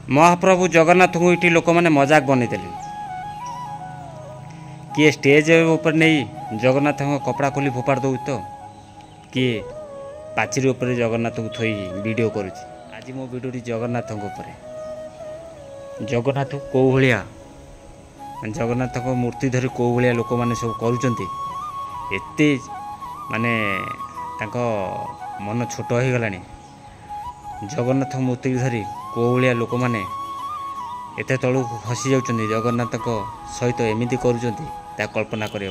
महाप्रभु जगन्नाथ को ये लोक मैंने मजाक बनईदे किए स्टेज ऊपर नहीं जगन्नाथ कपड़ा खोली फोपाड़ दौ तो किए पाचेरी उपर जगन्नाथ को थोई वीडियो करुच्ची। आज मो वीडियो जगन्नाथ जगन्नाथ कौ भाया जगन्नाथ मूर्ति धरी कौ भाया लोक मैंने सब करते माने तांको मन छोट हो गला जगन्नाथ मूर्ति धरी कौ भाया लोक मैंने एत तलू खसी जाऊँ जगन्नाथ सहित एमती कर कल्पना कर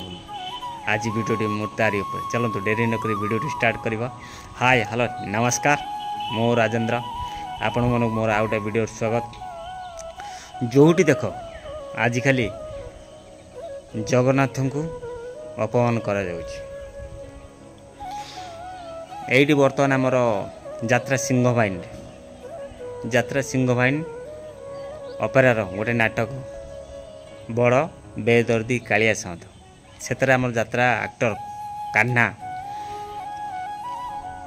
आज वीडियोटी मोर तारी उपर चलतु डेरी नक वीडियो स्टार्ट करवा। हाय हेलो नमस्कार मो राजेंद्र आपण मन मोर आ गए वीडियो स्वागत। जोटी देख आज खाली जगन्नाथ को अपमान करा एठी बर्तमान आमर यात्रा सिंह भाइन अपेरार गोटे नाटक बड़ बेदर्दी कालिया साउंड से आम यात्रा एक्टर कान्हा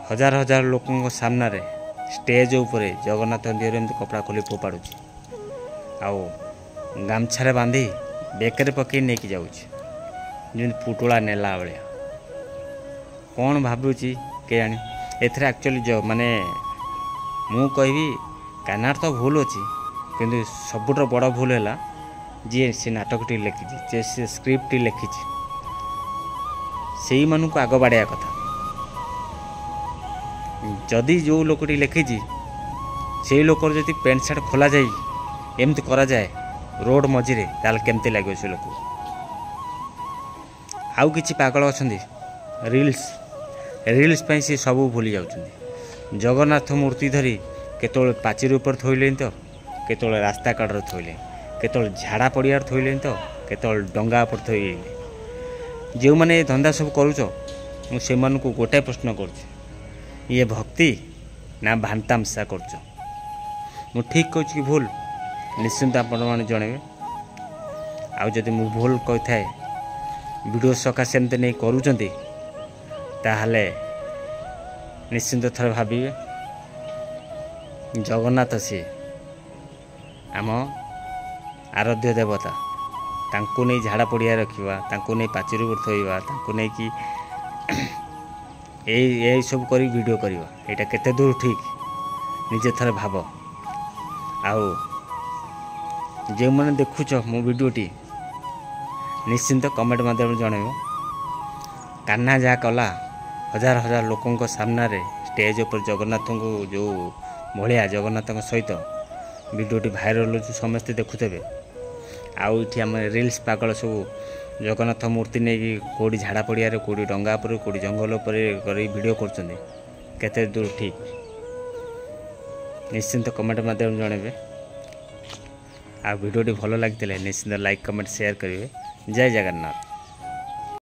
हजार हजार लोकों सामना रे स्टेज उपरे जगन्नाथ देहर एमती कपड़ा खोली फोपाड़ू आउ गामछारे बांधी बेकर पकई नहीं जाऊँ पुटुला नेला भाया कौन भावुची के जानी एथरे एक्चुअली माने मु कहबी कान्हार तो भूल अच्छी किंतु सबुठ बड़ भूल है जी से नाटकटी लिखी से स्क्रिप्ट लिखी से मानू आग बाड़िया कथा जदि जो लोकटी लिखी से लोक जदि पेंट सार्ट खोल जाए एमती करा जाए रोड मझीरे ताल केमती लगे से लोक आउ किछि पागल अच्छा रील्स पे सी सब भूली जाऊँ जगन्नाथ मूर्ति धरी केतोल पाचेरी ऊपर थोइले तो केतोल रास्ता कड़े थोइले केतोल झाड़ा पड़ियार थोइले तो केतोल डंगा पर थोइले जो मैंने धंदा सब करुच मुझे गोटे प्रश्न कर ये भक्ति ना भांतामसा कर मु ठीक कहूँ कि भूल निश्चिंत आपण मैंने जनइबे आदि मु भूल कही थाए वीडियो सकाशे एमती नहीं करुँच ताहले निश्चिंत थर भाविए जगन्नाथ सी आम आराध्य देवता तांको नहीं झाड़ा पड़िया रखा तांको नहीं पाचेरी पर थोइबा तांको नहीं कि ए सब करी वीडियो करवा यहाँ केते दूर ठीक निजे थर भाव आउ जो मैंने देखुच मो वीडियोटी निश्चिंत कमेंट माध्यम जनइब कान्हा जहाँ कला हजार हजार लोकों सामना रे स्टेज पर जगन्नाथ को जो भाया जगन्नाथ सहित वीडियोटी भाइराल हो समस्ते देखुथे आम रील्स पागल सब जगन्नाथ मूर्ति नहीं कौटी झाड़ा पड़िया कौटी डंगा पर कौटी जंगल पर वीडियो करते दूर ठीक निश्चिंत कमेंट माध्यम जनइबे आ वीडियोटी भल लगी निश्चिंत लाइक कमेंट शेयर करेंगे। जय जगन्नाथ।